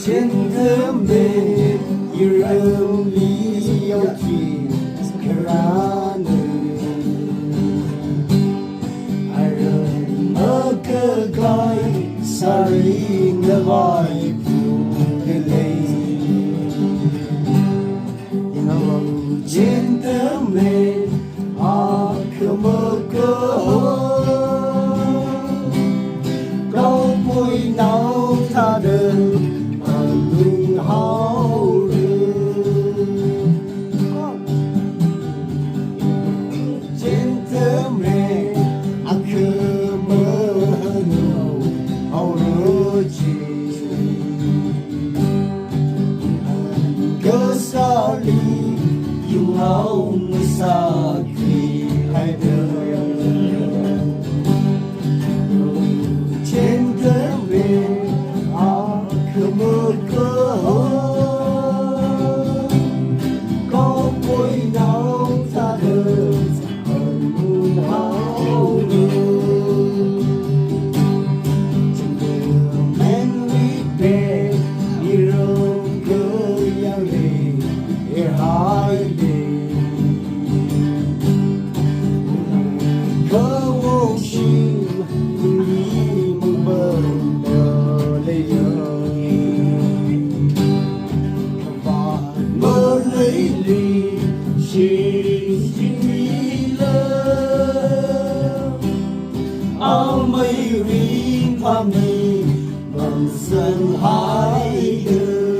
trên thơm bề như rơm lý yêu kỳ ra nơi ai rơm mơ cơ coi sari ngơ vai phù ngơ lây trên tấm bề cơ mơ cơ câu môi nào tha đơn lưng hao trên tấm bề cơ mơ nhiều hao chi cơ sa li yêu hao mới xa kỳ hai đời trên tấm bề cơ mơ cơ có môi nào ta đơn hận hao trên đường men lít bè đi rong cơ yang lì hai lì cơ vô sinh đi mong bờn đờ lê mơ lấy lì chỉ lơ áo mây riêng pha mi bằng sân hai đời